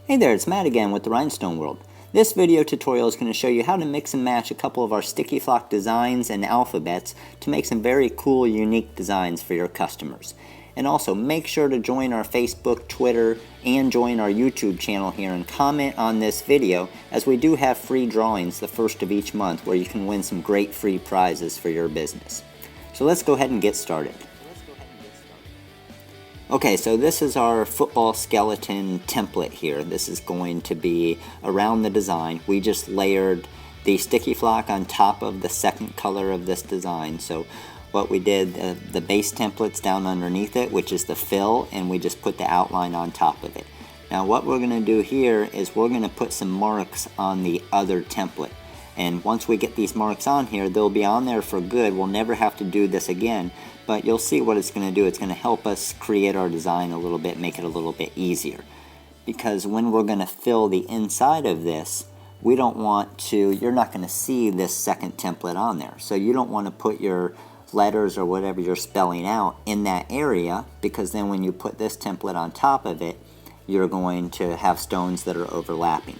Hey there, it's Matt again with the Rhinestone World. This video tutorial is going to show you how to mix and match a couple of our sticky flock designs and alphabets to make some very cool, unique designs for your customers. And also make sure to join our Facebook, Twitter, and join our YouTube channel here and comment on this video, as we do have free drawings the first of each month where you can win some great free prizes for your business. So let's go ahead and get started. Okay, so this is our football skeleton template here. This is going to be around the design. We just layered the sticky flock on top of the second color of this design. So what we did, the base template's down underneath it, which is the fill, and we just put the outline on top of it. Now what we're going to do here is we're going to put some marks on the other template. And once we get these marks on here, they'll be on there for good. We'll never have to do this again, but you'll see what it's going to do. It's going to help us create our design a little bit, make it a little bit easier. Because when we're going to fill the inside of this, we don't want to, you're not going to see this second template on there. So you don't want to put your letters or whatever you're spelling out in that area, because then when you put this template on top of it, you're going to have stones that are overlapping.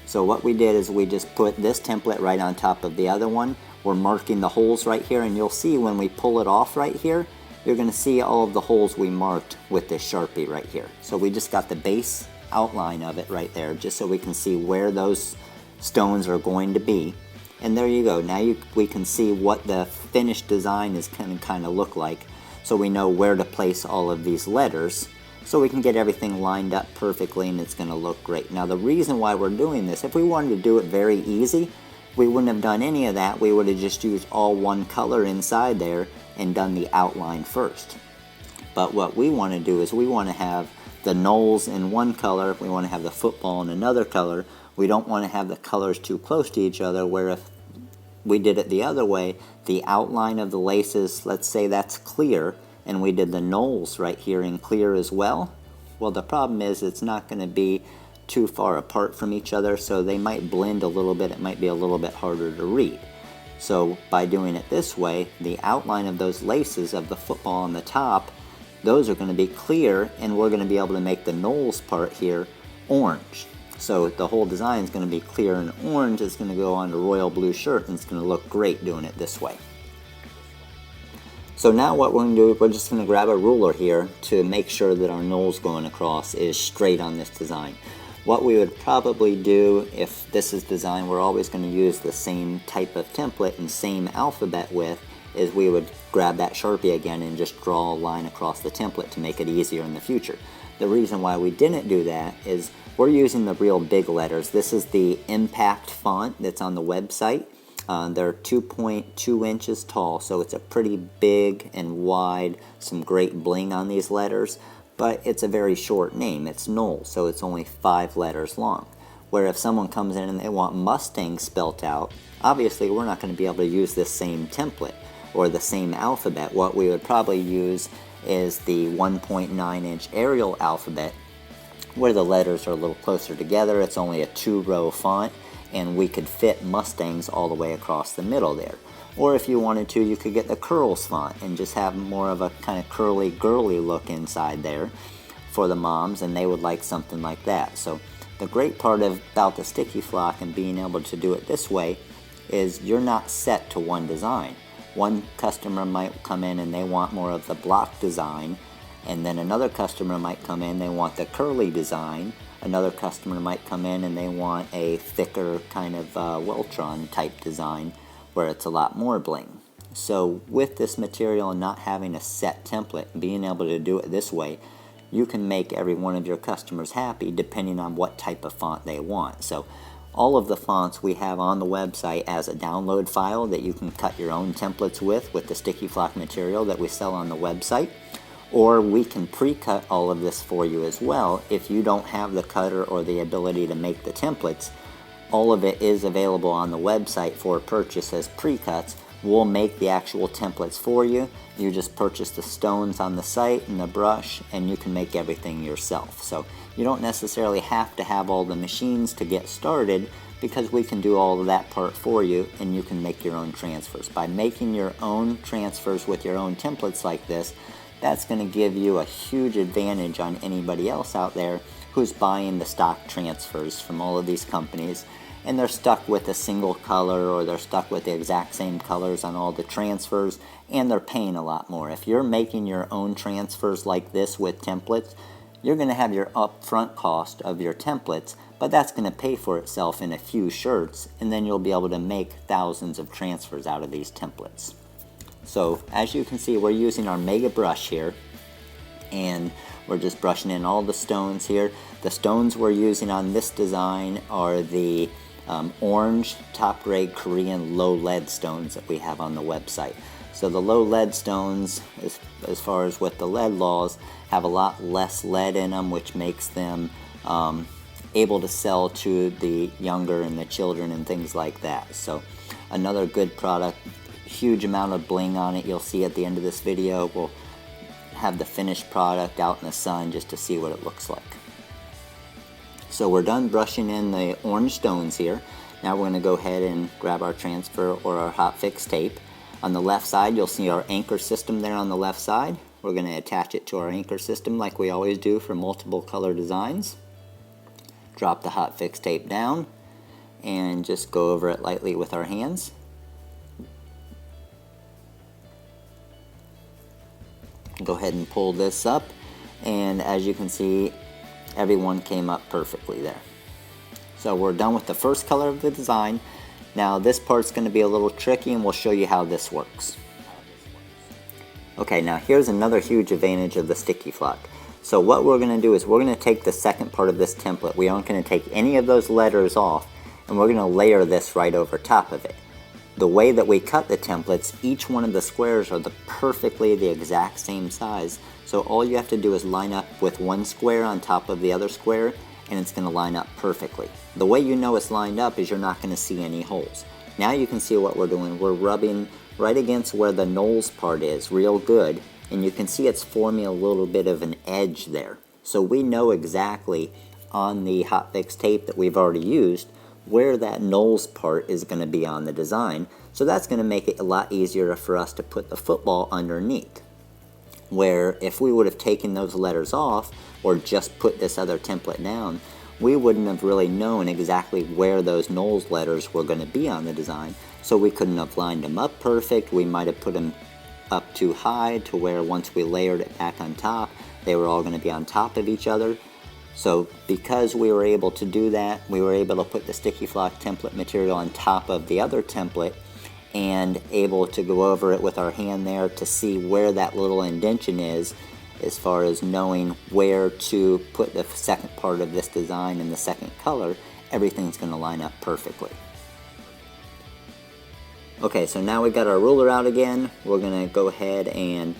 So what we did is we just put this template right on top of the other one. We're marking the holes right here, and you'll see when we pull it off right here, you're going to see all of the holes we marked with this Sharpie right here. So we just got the base outline of it right there, just so we can see where those stones are going to be. And there you go. Now we can see what the finished design is going to kind of look like, so we know where to place all of these letters, so we can get everything lined up perfectly and it's going to look great. Now the reason why we're doing this, if we wanted to do it very easy, we wouldn't have done any of that. We would have just used all one color inside there and done the outline first. But what we want to do is we want to have the knolls in one color, we want to have the football in another color. We don't want to have the colors too close to each other, where if we did it the other way, the outline of the laces, let's say that's clear, and we did the knolls right here in clear as well, well, the problem is it's not going to be too far apart from each other, so they might blend a little bit. It might be a little bit harder to read. So by doing it this way, the outline of those laces of the football on the top, those are going to be clear, and we're going to be able to make the knolls part here orange. So the whole design is going to be clear and orange. It's going to go on a royal blue shirt, and it's going to look great doing it this way. So now what we're going to do, we're just going to grab a ruler here to make sure that our knolls going across is straight on this design. What we would probably do if this is design we're always going to use the same type of template and same alphabet with, is we would grab that Sharpie again and just draw a line across the template to make it easier in the future. The reason why we didn't do that is we're using the real big letters. This is the Impact font that's on the website. They're 2.2 inches tall, so it's a pretty big and wide, some great bling on these letters, but it's a very short name. It's Knoll, so it's only 5 letters long. Where if someone comes in and they want Mustang spelt out, obviously we're not going to be able to use this same template or the same alphabet. What we would probably use is the 1.9 inch Arial alphabet, where the letters are a little closer together. It's only a 2-row font, and we could fit Mustangs all the way across the middle there. Or if you wanted to, you could get the Curls font and just have more of a kind of curly, girly look inside there for the moms, and they would like something like that. So the great part about the sticky flock and being able to do it this way is you're not set to one design. One customer might come in and they want more of the block design, and then another customer might come in, they want the curly design. Another customer might come in and they want a thicker kind of Weltron type design where it's a lot more bling. So with this material and not having a set template, being able to do it this way, you can make every one of your customers happy depending on what type of font they want. So all of the fonts we have on the website as a download file that you can cut your own templates with the sticky flock material that we sell on the website. Or we can pre-cut all of this for you as well. If you don't have the cutter or the ability to make the templates, all of it is available on the website for purchase as pre-cuts. We'll make the actual templates for you. You just purchase the stones on the site and the brush, and you can make everything yourself. So you don't necessarily have to have all the machines to get started, because we can do all of that part for you, and you can make your own transfers. By making your own transfers with your own templates like this, that's going to give you a huge advantage on anybody else out there who's buying the stock transfers from all of these companies, and they're stuck with a single color, or they're stuck with the exact same colors on all the transfers, and they're paying a lot more. If you're making your own transfers like this with templates, you're going to have your upfront cost of your templates, but that's going to pay for itself in a few shirts, and then you'll be able to make thousands of transfers out of these templates. So as you can see, we're using our mega brush here, and we're just brushing in all the stones here. The stones we're using on this design are the orange top grade Korean low lead stones that we have on the website. So the low lead stones, as far as with the lead laws, have a lot less lead in them, which makes them able to sell to the younger and the children and things like that. So another good product, huge amount of bling on it. You'll see at the end of this video, we'll have the finished product out in the sun just to see what it looks like. So we're done brushing in the orange stones here. Now we're going to go ahead and grab our transfer or our hot fix tape. On the left side, you'll see our anchor system there on the left side. We're going to attach it to our anchor system like we always do for multiple color designs. Drop the hot fix tape down and just go over it lightly with our hands. Go ahead and pull this up, and as you can see, everyone came up perfectly there. So we're done with the first color of the design. Now this part's going to be a little tricky, and we'll show you how this works. Okay, now here's another huge advantage of the sticky flock. So what we're going to do is we're going to take the second part of this template. We aren't going to take any of those letters off, and we're going to layer this right over top of it. The way that we cut the templates, each one of the squares are perfectly the exact same size. So all you have to do is line up with one square on top of the other square, and it's going to line up perfectly. The way you know it's lined up is you're not going to see any holes. Now you can see what we're doing. We're rubbing right against where the nose part is real good, and you can see it's forming a little bit of an edge there. So we know exactly on the hot fix tape that we've already used where that nose part is going to be on the design. So that's going to make it a lot easier for us to put the football underneath. Where if we would have taken those letters off or just put this other template down, we wouldn't have really known exactly where those nose letters were going to be on the design. So we couldn't have lined them up perfect. We might have put them up too high to where once we layered it back on top, they were all going to be on top of each other. So because we were able to do that, we were able to put the sticky flock template material on top of the other template and able to go over it with our hand there to see where that little indentation is, as far as knowing where to put the second part of this design in the second color. Everything's going to line up perfectly. Okay, so now we've got our ruler out again. We're going to go ahead and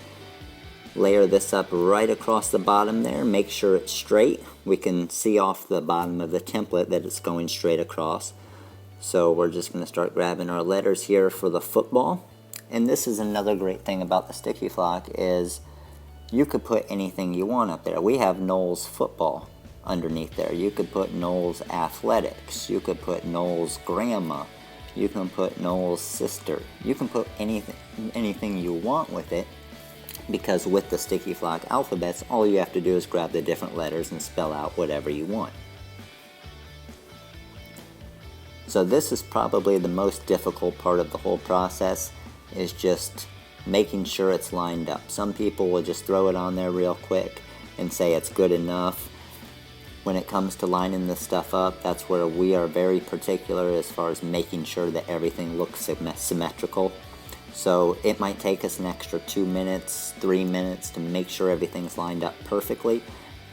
layer this up right across the bottom there. Make sure it's straight. We can see off the bottom of the template that it's going straight across. So we're just going to start grabbing our letters here for the football. And this is another great thing about the sticky flock is you could put anything you want up there. We have Knowles football underneath there. You could put Knowles athletics. You could put Knowles grandma. You can put Knowles sister. You can put anything you want with it, because with the sticky flock alphabets, all you have to do is grab the different letters and spell out whatever you want. So this is probably the most difficult part of the whole process, is just making sure it's lined up. Some people will just throw it on there real quick and say it's good enough. When it comes to lining this stuff up, that's where we are very particular as far as making sure that everything looks symmetrical. So it might take us an extra 2 minutes, 3 minutes to make sure everything's lined up perfectly,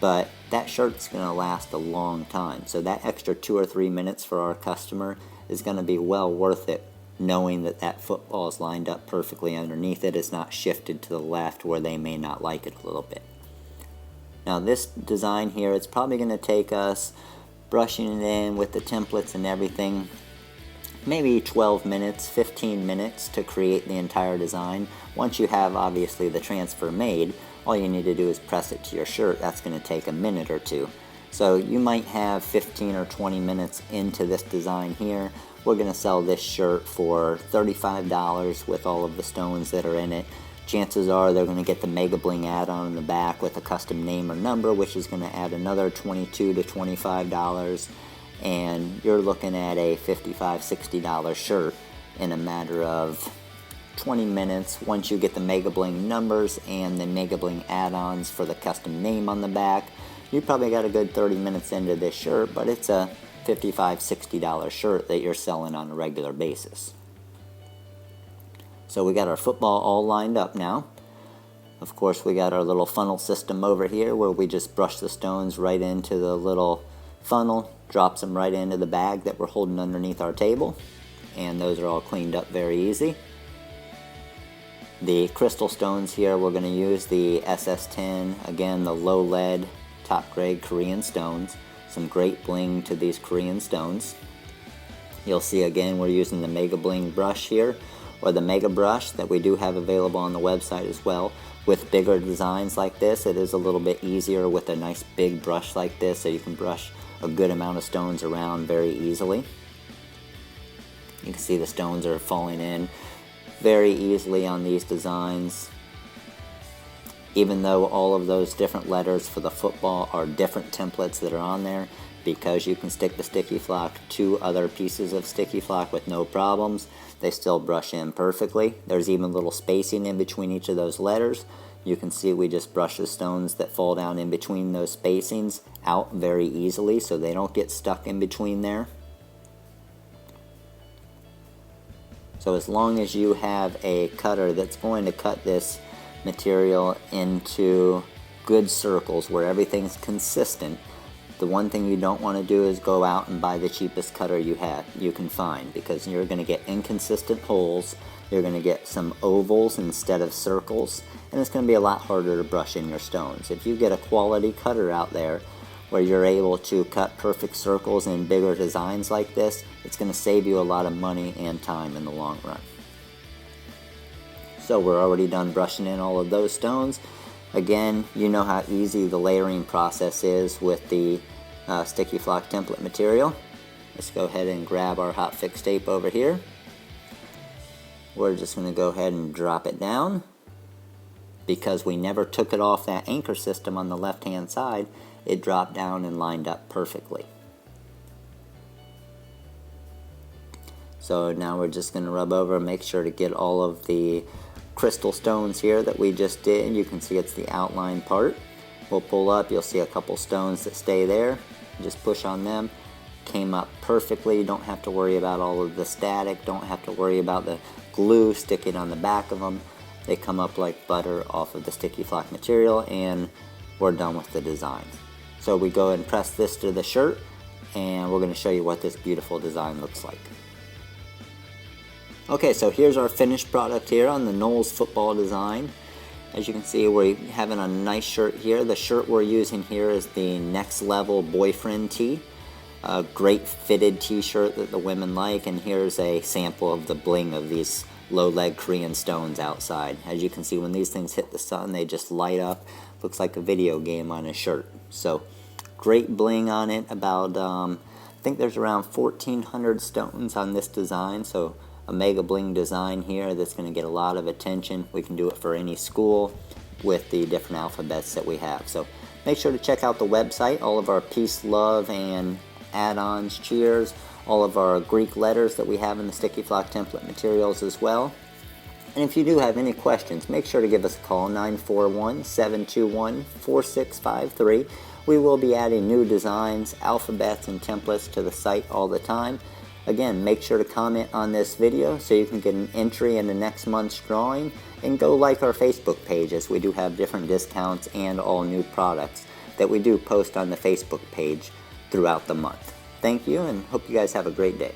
but that shirt's going to last a long time. So that extra 2 or 3 minutes for our customer is going to be well worth it, knowing that that football is lined up perfectly underneath it. It's not shifted to the left where they may not like it a little bit. Now this design here, it's probably going to take us brushing it in with the templates and everything, maybe 12 minutes, 15 minutes to create the entire design. Once you have obviously the transfer made, all you need to do is press it to your shirt. That's going to take a minute or two. So you might have 15 or 20 minutes into this design here. We're going to sell this shirt for $35 with all of the stones that are in it. chances are they're going to get the Mega Bling add-on in the back with a custom name or number, which is going to add another $22 to $25, and you're looking at a $55, $60 shirt in a matter of 20 minutes once you get the Mega Bling numbers and the Mega Bling add-ons for the custom name on the back. You probably got a good 30 minutes into this shirt, but it's a $55, $60 shirt that you're selling on a regular basis. So we got our football all lined up now. Of course, we got our little funnel system over here where we just brush the stones right into the little funnel, drops them right into the bag that we're holding underneath our table, and those are all cleaned up very easy. The crystal stones here, we're going to use the SS10, again the low lead, top grade Korean stones. Some great bling to these Korean stones. You'll see again we're using the Mega Bling brush here, or the Mega Brush that we do have available on the website as well. With bigger designs like this, it is a little bit easier with a nice big brush like this, so you can brush a good amount of stones around very easily. You can see the stones are falling in very easily on these designs. Even though all of those different letters for the football are different templates that are on there, because you can stick the sticky flock to other pieces of sticky flock with no problems, they still brush in perfectly. There's even little spacing in between each of those letters. You can see we just brush the stones that fall down in between those spacings out very easily so they don't get stuck in between there. So as long as you have a cutter that's going to cut this material into good circles where everything's consistent, the one thing you don't want to do is go out and buy the cheapest cutter you can find, because you're going to get inconsistent holes, you're going to get some ovals instead of circles, and it's going to be a lot harder to brush in your stones. If you get a quality cutter out there where you're able to cut perfect circles in bigger designs like this, it's going to save you a lot of money and time in the long run. So we're already done brushing in all of those stones. Again, you know how easy the layering process is with the sticky flock template material. Let's go ahead and grab our hot fix tape over here. We're just going to go ahead and drop it down. Because we never took it off that anchor system on the left hand side, it dropped down and lined up perfectly. So now we're just going to rub over and make sure to get all of the crystal stones here that we just did. You can see it's the outline part. We'll pull up, you'll see a couple stones that stay there. Just push on them. Came up perfectly. You don't have to worry about all of the static, don't have to worry about the glue sticking on the back of them. They come up like butter off of the sticky flock material, and we're done with the designs. So we go ahead and press this to the shirt, and we're going to show you what this beautiful design looks like. Okay, so here's our finished product here on the Knowles football design. As you can see, we're having a nice shirt here. The shirt we're using here is the Next Level Boyfriend tee. A great fitted t-shirt that the women like, and here's a sample of the bling of these low leg Korean stones outside. As you can see, when these things hit the sun, they just light up. Looks like a video game on a shirt. So great bling on it. About I think there's around 1,400 stones on this design, so a mega bling design here that's going to get a lot of attention. We can do it for any school with the different alphabets that we have. So make sure to check out the website, all of our peace, love, and add-ons, cheers, all of our Greek letters that we have in the sticky flock template materials as well. And if you do have any questions, make sure to give us a call, 941-721-4653. We will be adding new designs, alphabets, and templates to the site all the time. Again, make sure to comment on this video so you can get an entry in the next month's drawing, and go like our Facebook page, as we do have different discounts and all new products that we do post on the Facebook page throughout the month. Thank you, and hope you guys have a great day.